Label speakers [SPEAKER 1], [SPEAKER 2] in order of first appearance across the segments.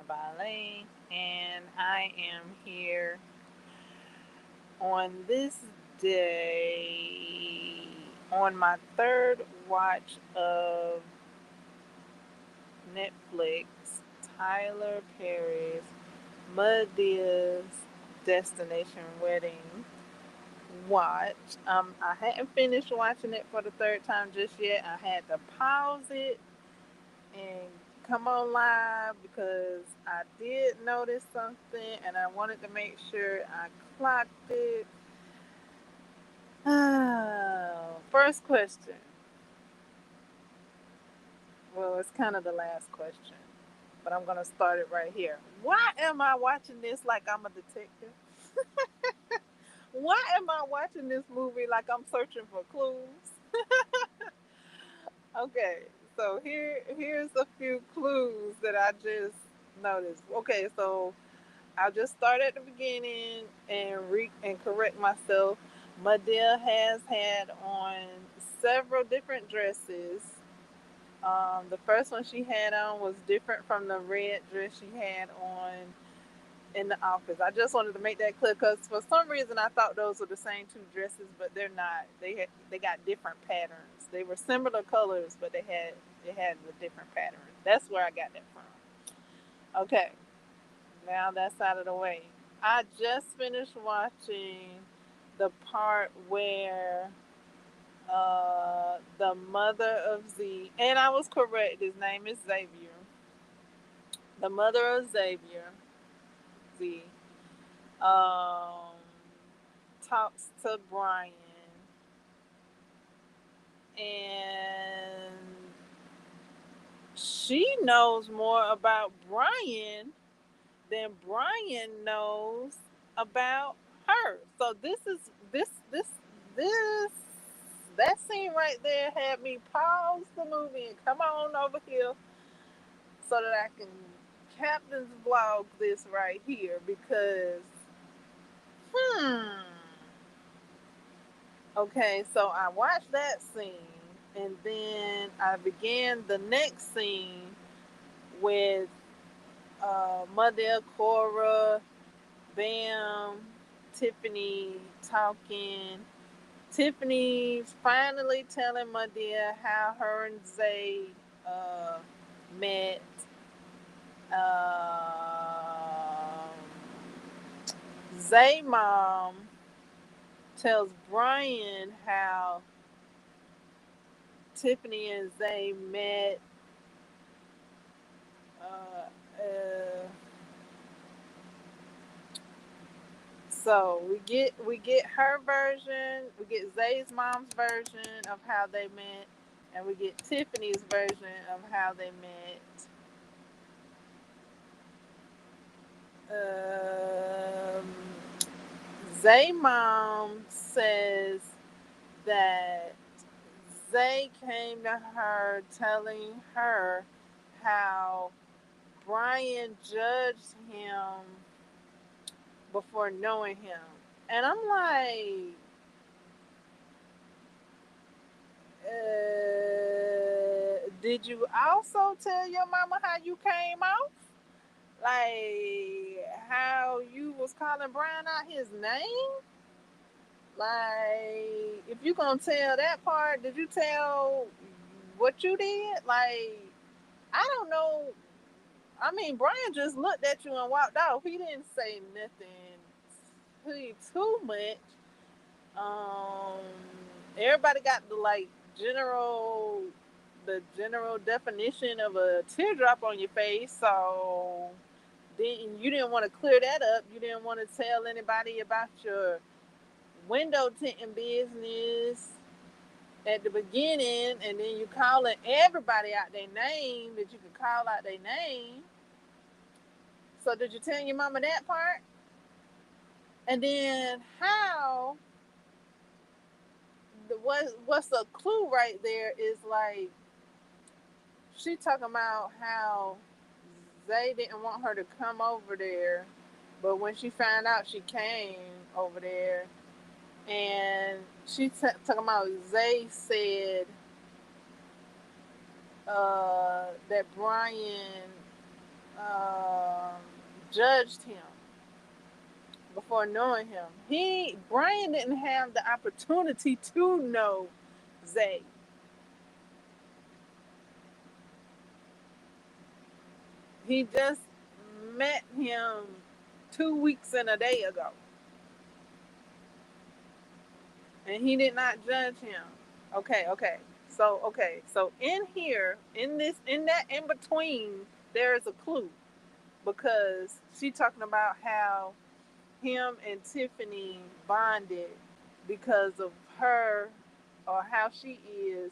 [SPEAKER 1] Ballet, and I am here on this day on my third watch of Netflix, Tyler Perry's Medea's Destination Wedding watch. I hadn't finished watching it for the third time just yet. I had to pause it and come on live because I did notice something and I wanted to make sure I clocked it. First question. Well, it's kind of the last question, but I'm going to start it right here. Why am I watching this like I'm a detective? Why am I watching this movie like I'm searching for clues? Okay, so here's a few clues that I just noticed. Okay, so I'll just start at the beginning and correct myself. Madea has had on several different dresses. The first one she had on was different from the red dress she had on in the office. I just wanted to make that clear because for some reason I thought those were the same two dresses, but they're not. They got different patterns. They were similar colors, but they had the different patterns. That's where I got that from. Okay, now that's out of the way. I just finished watching the part where the mother of Z, and I was correct, his name is Xavier. The mother of Xavier, Z, um, talks to Brian, and she knows more about Brian than Brian knows about her. So this that scene right there had me pause the movie and come on over here so that I can captain's vlog this right here because hmm. Okay, so I watched that scene and then I began the next scene with Mother Cora, Bam, Tiffany talking. Tiffany's finally telling Mother how her and Zay uh, met. Um, Zay mom tells Brian how Tiffany and Zay met. Uh, uh, so we get her version, we get Zay's mom's version of how they met, and we get Tiffany's version of how they met. Um, Zay mom says that Zay came to her telling her how Brian judged him before knowing him. And I'm like, did you also tell your mama how you came off? Like, how you was calling Brian out his name? Like, if you gonna tell that part, did you tell what you did? Like, I don't know. I mean, Brian just looked at you and walked off. He didn't say nothing too much. Um, everybody got the general definition of a teardrop on your face. So then you didn't want to clear that up. You didn't want to tell anybody about your window tinting business at the beginning, and then you calling everybody out their name that you could call out their name. So did you tell your mama that part? And then how? What's a clue right there is like she talking about how they didn't want her to come over there, but when she found out, she came over there, and she talking about Zay said that Brian judged him before knowing him. Brian didn't have the opportunity to know Zay. He just met him 2 weeks and a day ago. And he did not judge him. Okay. So in here, in that in between, there is a clue. Because she talking about how him and Tiffany bonded because of her or how she is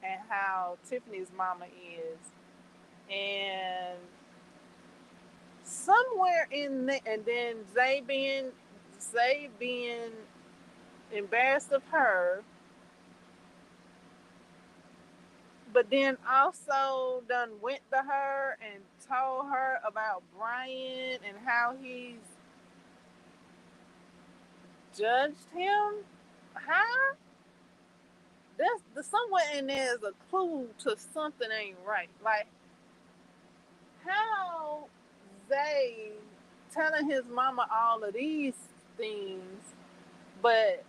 [SPEAKER 1] and how Tiffany's mama is. And somewhere in there, and then Zay being embarrassed of her, but then also done went to her and told her about Brian and how he's judged him. How? There's somewhere in there is a clue to something ain't right. Like how Zay telling his mama all of these things, but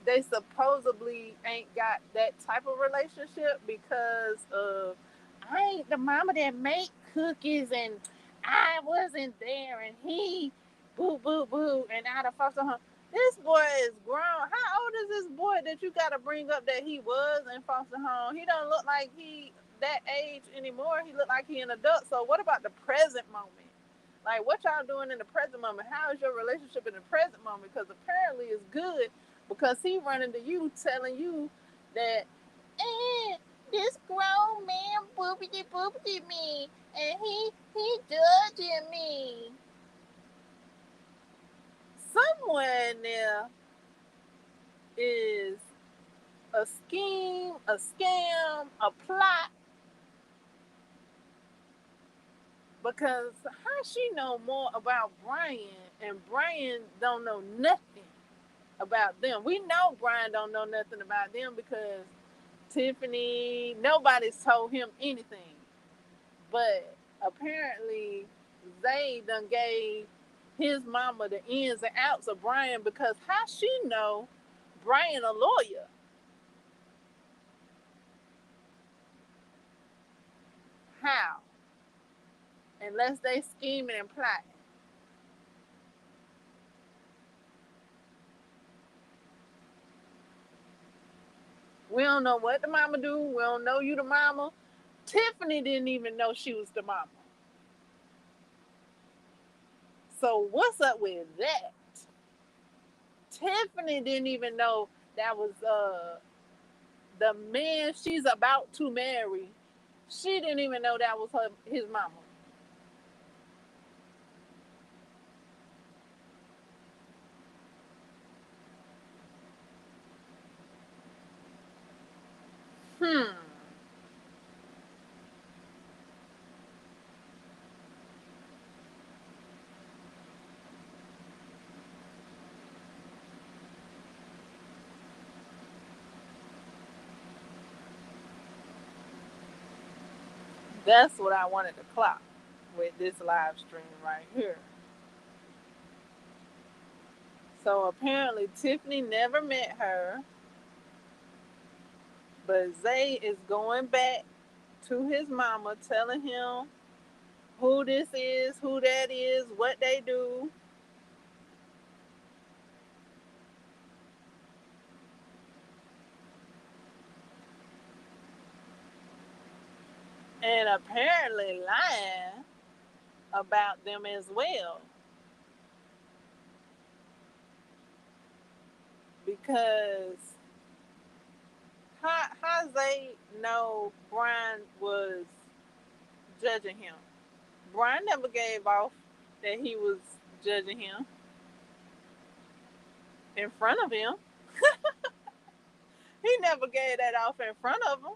[SPEAKER 1] they supposedly ain't got that type of relationship because of I ain't the mama that make cookies and I wasn't there and he boo boo boo and out of foster home. This boy is grown. How old is this boy that you gotta bring up that he was in foster home? He don't look like he that age anymore. He look like he an adult. So what about the present moment? Like what y'all doing in the present moment? How is your relationship in the present moment? Because apparently it's good because he running to you telling you that this grown man boopity boopity me and he judging me. Somewhere in there is a scheme, a scam, a plot. Because how she know more about Brian and Brian don't know nothing about them. We know Brian don't know nothing about them because Tiffany, nobody's told him anything. But apparently they done gave his mama the ins and outs of Brian because how she know Brian a lawyer? How? Unless they scheming and plotting. We don't know what the mama do. We don't know you the mama. Tiffany didn't even know she was the mama. So what's up with that? Tiffany didn't even know that was the man she's about to marry. She didn't even know that was his mama. Hmm. That's what I wanted to clock with this live stream right here. So apparently Tiffany never met her, but Zay is going back to his mama, telling him who this is, who that is, what they do. And apparently lying about them as well. Because how they know Brian was judging him? Brian never gave off that he was judging him in front of him. He never gave that off in front of him.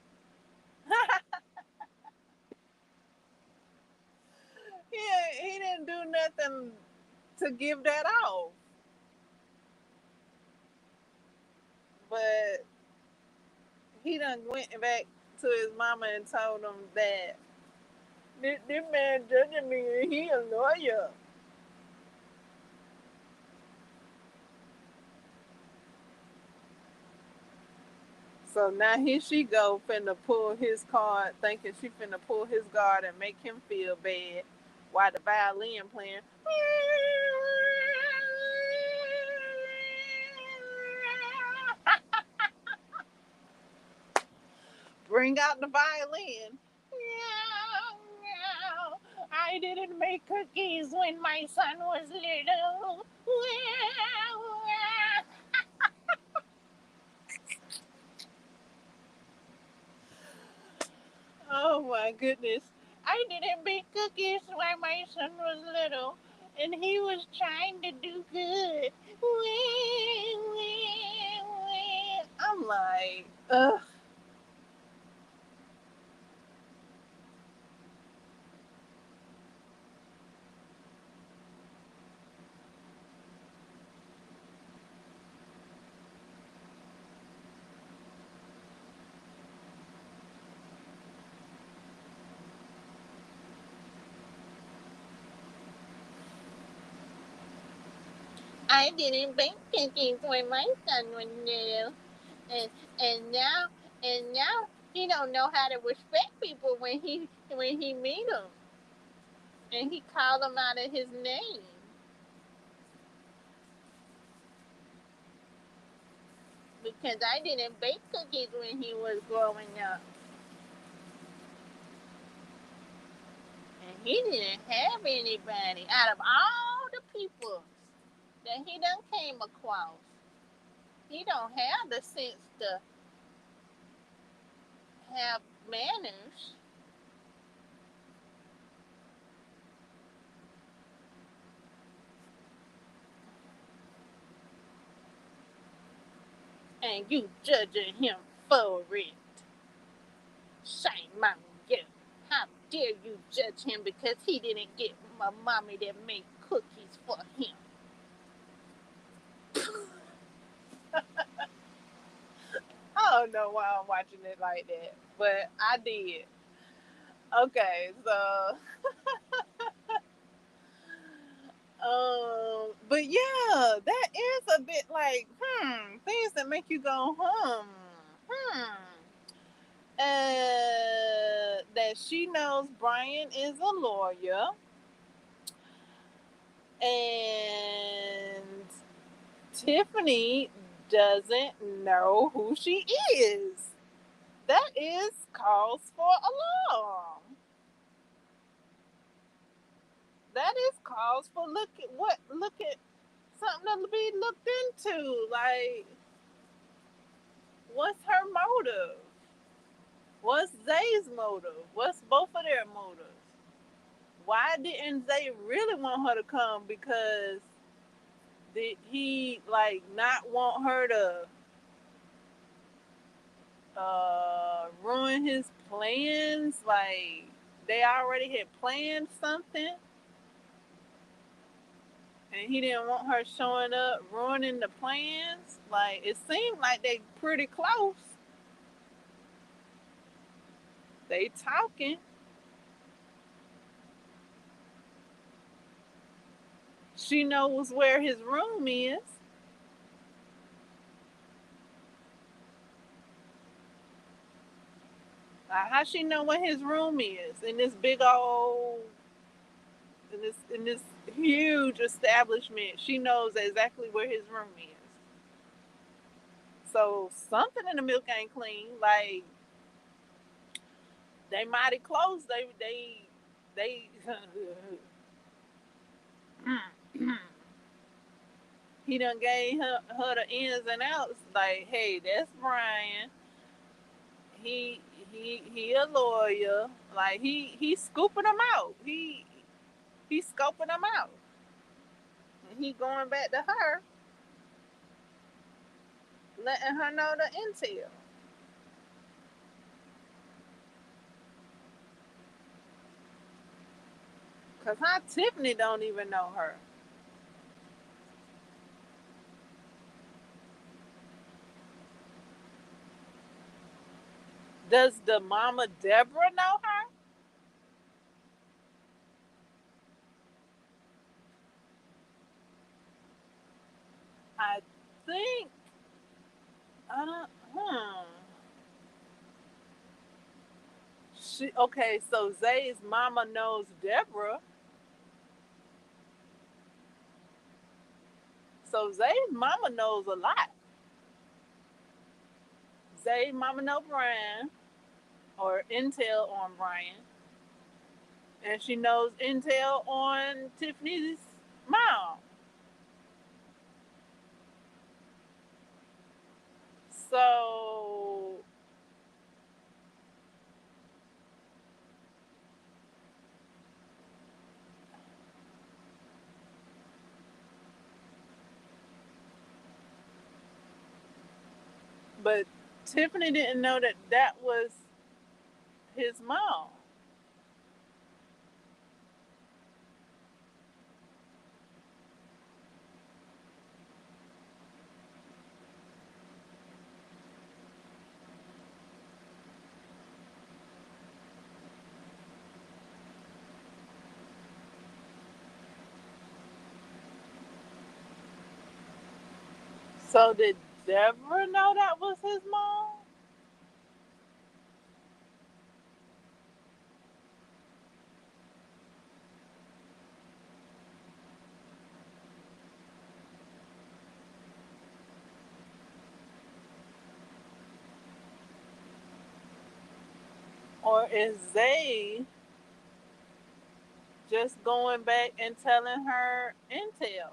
[SPEAKER 1] he didn't do nothing to give that off. But he done went back to his mama and told him that this man judging me and he a lawyer. So now here she go, finna pull his card, thinking she finna pull his guard and make him feel bad, while the violin playing. Bring out the violin. I didn't make cookies when my son was little. Oh my goodness. I didn't bake cookies when my son was little, and he was trying to do good. I'm like, ugh. I didn't bake cookies when my son was little, and and now and now he don't know how to respect people when he meet them, and he call them out of his name. Because I didn't bake cookies when he was growing up. And he didn't have anybody out of all the people that he done came across. He don't have the sense to have manners. And you judging him for it. Shame on you. How dare you judge him because he didn't get a mommy that made cookies for him? I don't know why I'm watching it like that, but I did. Okay, so but yeah, that is a bit like things that make you go hmm. That she knows Brian is a lawyer, and Tiffany doesn't know who she is. That is cause for alarm. That is cause for look at something to be looked into. Like, what's her motive? What's Zay's motive? What's both of their motives? Why didn't Zay really want her to come? Because did he like not want her to ruin his plans? Like they already had planned something, and he didn't want her showing up ruining the plans. Like it seemed like they pretty close. They talking. She knows where his room is. How she know where his room is in this big old in this huge establishment? She knows exactly where his room is. So something in the milk ain't clean. Like they mighty close. They he done gave her the ins and outs. Like, hey, that's Brian. He he a lawyer. Like he scooping them out. He scoping them out. And he going back to her, letting her know the intel. Cause how Tiffany don't even know her. Does the mama Deborah know her? I think I don't. Hmm. Okay, so Zay's mama knows Deborah. So Zay's mama knows a lot. Zay's mama know Brian or intel on Brian, and she knows intel on Tiffany's mom. So, but Tiffany didn't know that that was his mom. So did Deborah know that was his mom? Or is Zay just going back and telling her intel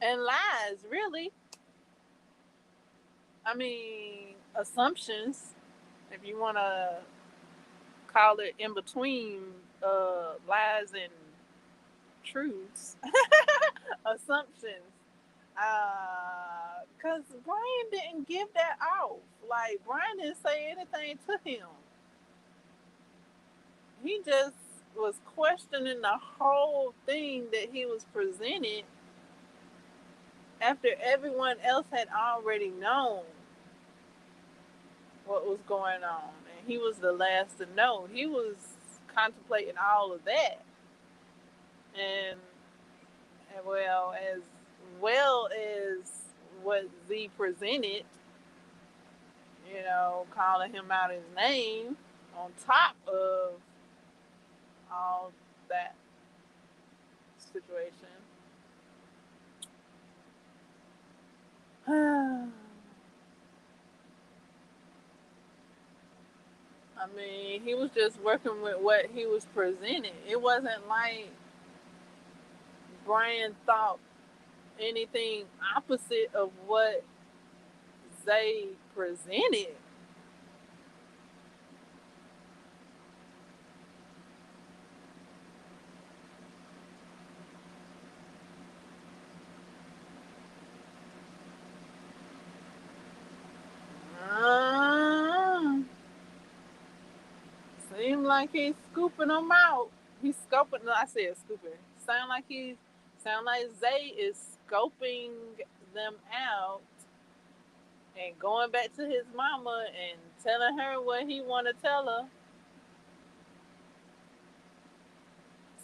[SPEAKER 1] and lies, really? I mean, assumptions, if you want to call it in between lies and truths, assumptions. Because Brian didn't give that off. Like, Brian didn't say anything to him. He just was questioning the whole thing that he was presented after everyone else had already known what was going on. And he was the last to know. He was contemplating all of that. And, and well as what Z presented, calling him out his name on top of all that situation. I mean, he was just working with what he was presenting. It wasn't like Brian thought anything opposite of what Zay presented. Uh, Seemed like he's scooping them out. He's scoping. No, I said scooping. Sound like Zay is scoping them out and going back to his mama and telling her what he want to tell her,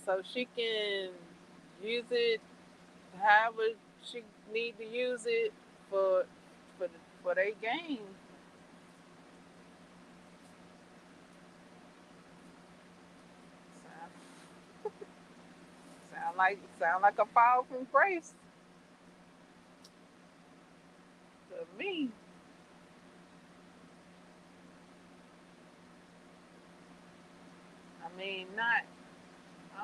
[SPEAKER 1] so she can use it however she need to use it for for for their game. Sound, sound like a fall from grace to me. I mean, not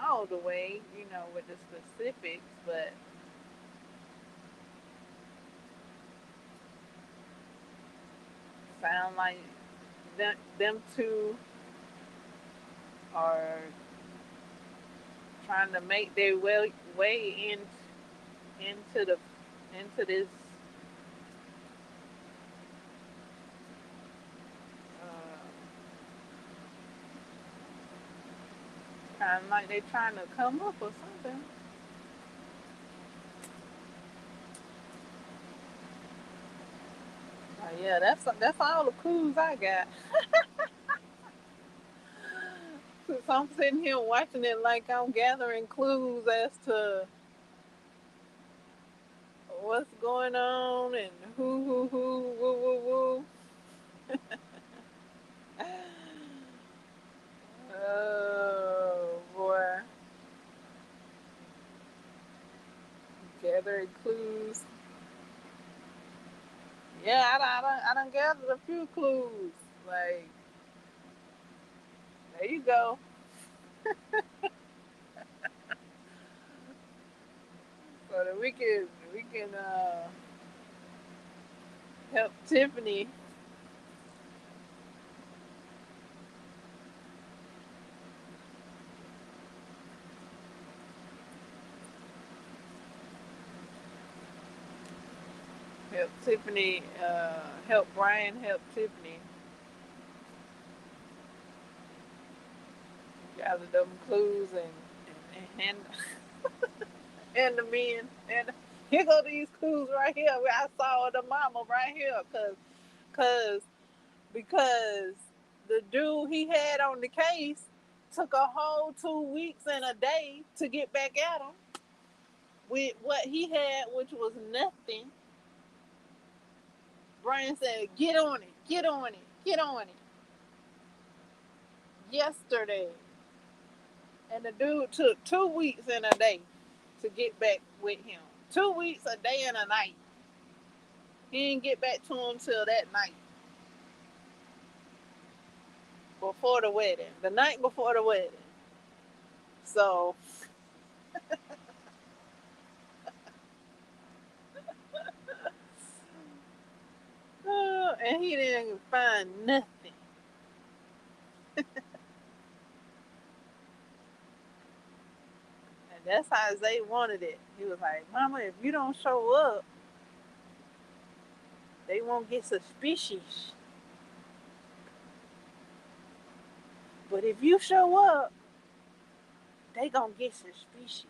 [SPEAKER 1] all the way, with the specifics, but sound like them two are trying to make their way into the into this uh, kind of like they're trying to come up or something. Yeah, that's all the clues I got. So I'm sitting here watching it like I'm gathering clues as to what's going on and who, woo, woo, woo. Oh boy, gathering clues. Yeah, I done gathered a few clues. Like, there you go. So that we can help Tiffany. Help Tiffany. Help Brian. Help Tiffany gather them clues and and the men and here go these clues right here. Where I saw the mama right here, cause because the dude he had on the case took a whole 2 weeks and a day to get back at him with what he had, which was nothing. Brian said, "Get on it, get on it, get on it." Yesterday, and the dude took 2 weeks and a day to get back with him. 2 weeks, a day and a night. He didn't get back to him till that night before the wedding, the night before the wedding. So, and he didn't find nothing. And that's how Zay wanted it. He was like, "Mama, if you don't show up, they won't get suspicious. But if you show up, they gonna get suspicious."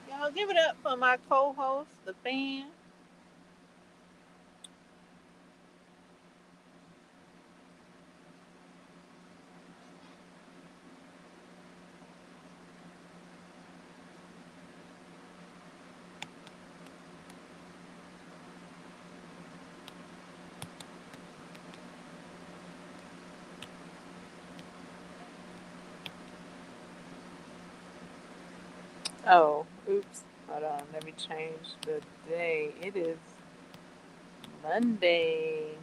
[SPEAKER 1] Y'all give it up for my co-host, the fan. Oh, oops. Hold on. Let me change the day. It is Monday.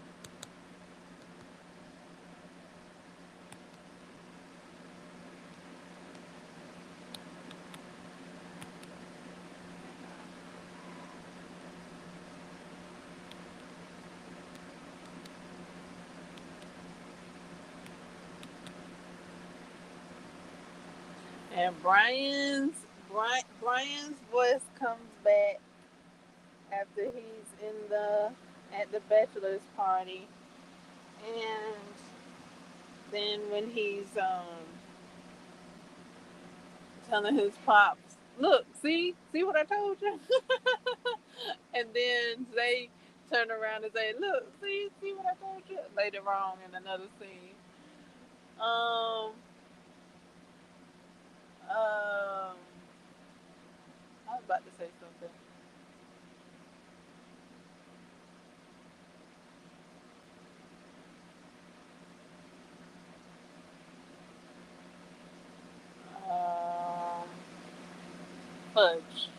[SPEAKER 1] And Brian's voice comes back after he's in the at the bachelor's party, and then when he's telling his pops, "Look, see what I told you," and then they turn around and say, "Look, see what I told you." Later on in another scene, um, um, I was about to say something. Um, Fudge.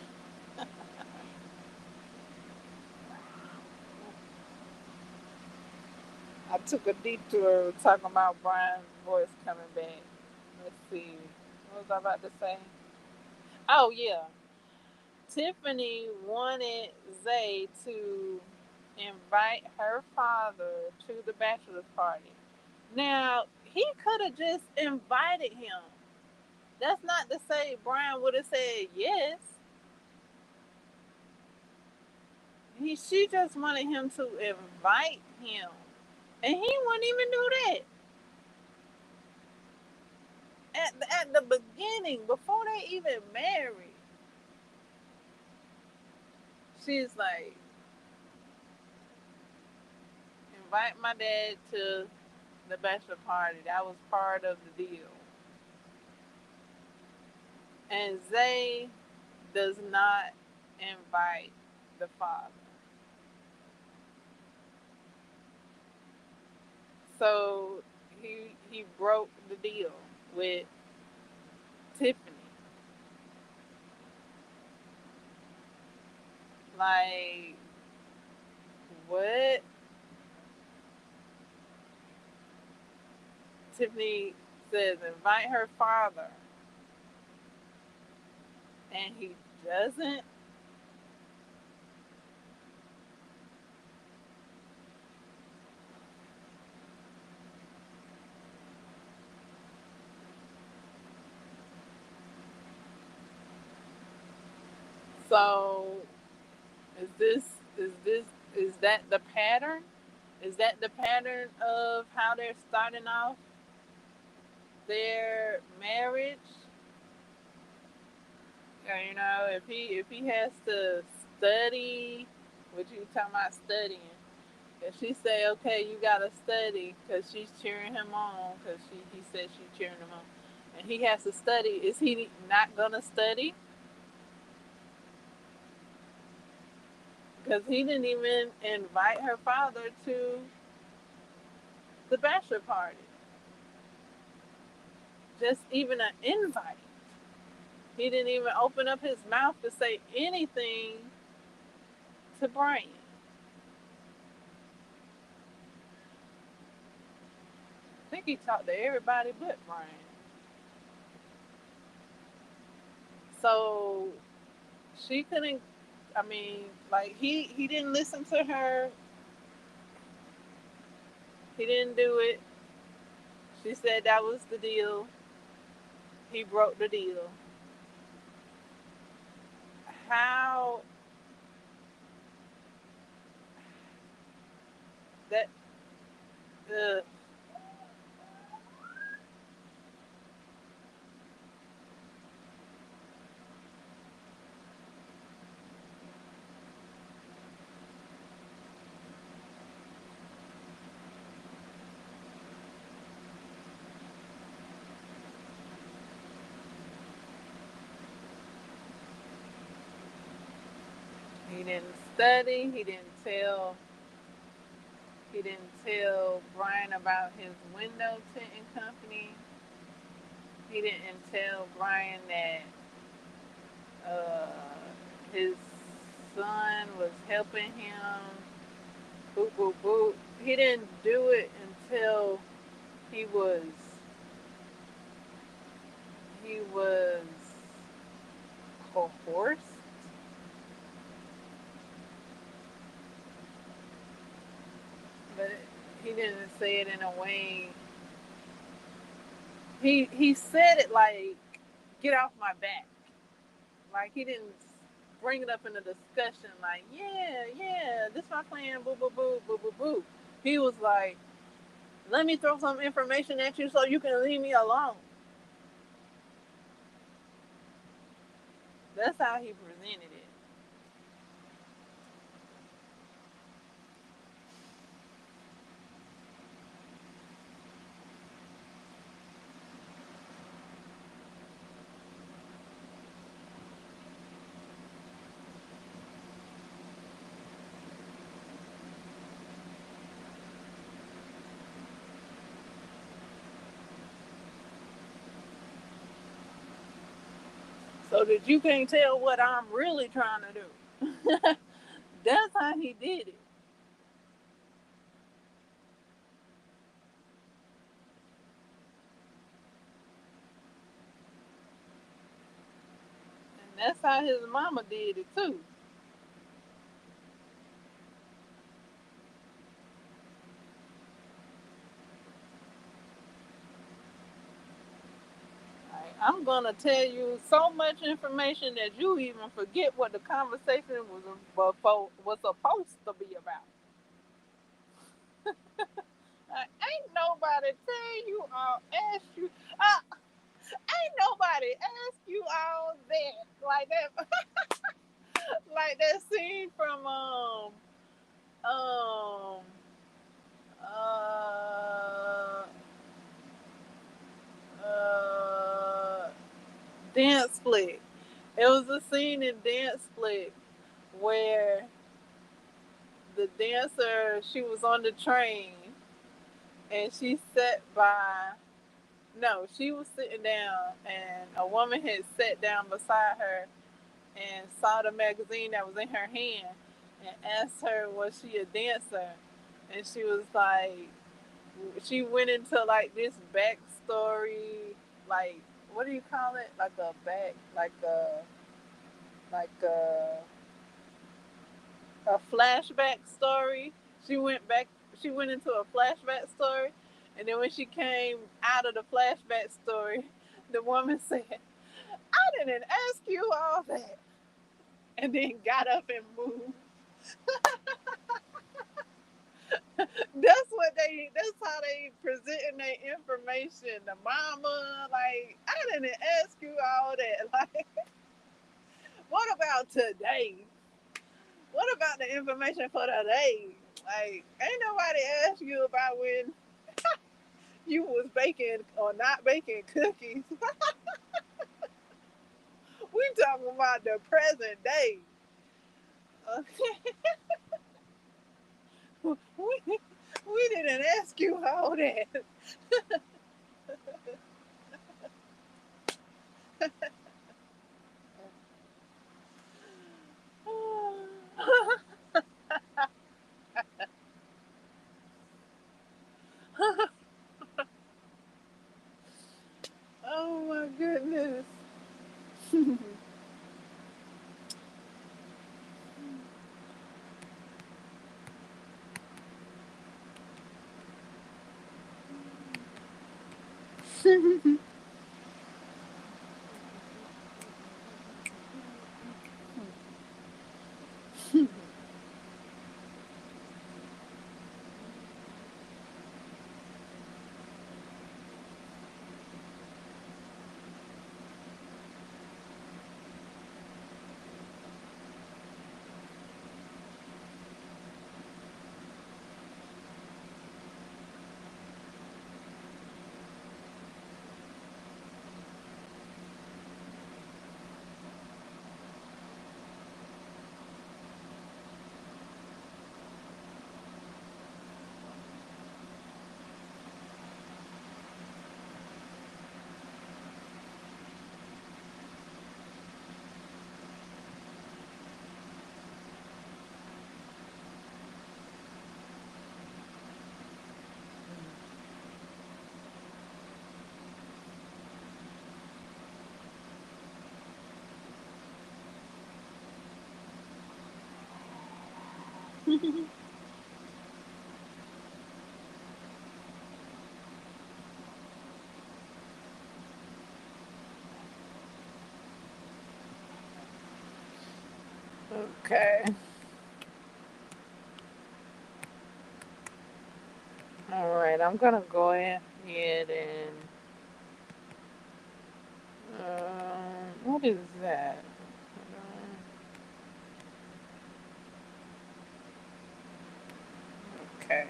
[SPEAKER 1] I took a detour talking about Brian's voice coming back. Let's see. What was I about to say? Oh, yeah. Tiffany wanted Zay to invite her father to the bachelor's party. Now, he could have just invited him. That's not to say Brian would have said yes. She just wanted him to invite him. And he wouldn't even do that. At the beginning, before they even married, she's like, invite my dad to the bachelor party. That was part of the deal. and Zay does not invite the father. So he broke the deal with Tiffany. Like what? Tiffany says invite her father, and he doesn't. So is this is is that the pattern? Is that the pattern of how they're starting off their marriage? You know, if he has to study, what you talking about studying? If she say, okay, you gotta study because she's cheering him on because he said she's cheering him on, and he has to study, is he not gonna study? Because he didn't even invite her father to the bachelor party, just even an invite. He didn't even open up his mouth to say anything to Brian. I think he talked to everybody but Brian. So she couldn't. I mean, like he didn't listen to her. He didn't do it. She said that was the deal. He broke the deal. How that uh, he didn't study. He didn't tell Brian about his window tinting company. He didn't tell Brian that uh, his son was helping him. Boop boop boop. He didn't do it until he was he was coerced. But he didn't say it in a way. He said it like, "Get off my back." Like he didn't bring it up in a discussion. Like, yeah, yeah, this my plan. Boo, boo, boo, boo, boo, boo. He was like, "Let me throw some information at you so you can leave me alone." That's how he presented it. So that you can't tell what I'm really trying to do. That's how he did it. And that's how his mama did it too. Like, I'm gonna tell you so much information that you even forget what the conversation was supposed to be about. Like, ain't nobody tell you all, ask you, ain't nobody ask you all that. Like that, like that scene from um uh uh Dance Flick. It was a scene in Dance Flick where the dancer, she was on the train and she sat by, no, she was sitting down and a woman had sat down beside her and saw the magazine that was in her hand and asked her, was she a dancer? And she was like, she went into like this backstory, like, what do you call it? Like a back, like a flashback story. She went back. She went into a flashback story, and then when she came out of the flashback story, the woman said, "I didn't ask you all that," and then got up and moved. That's what they. That's how they presenting their information. The mama, like, I didn't ask you all that. Like, what about today? What about the information for today? Like, ain't nobody asked you about when you was baking or not baking cookies. We talking about the present day. Okay. we didn't ask you all that. Oh my goodness. Okay. All right. I'm gonna go ahead and what is that? Okay.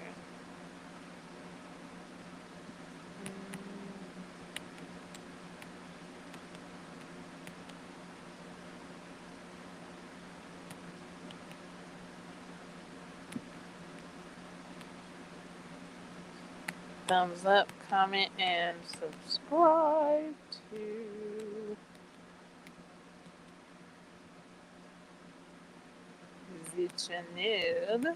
[SPEAKER 1] Thumbs up, comment, and subscribe to the channel.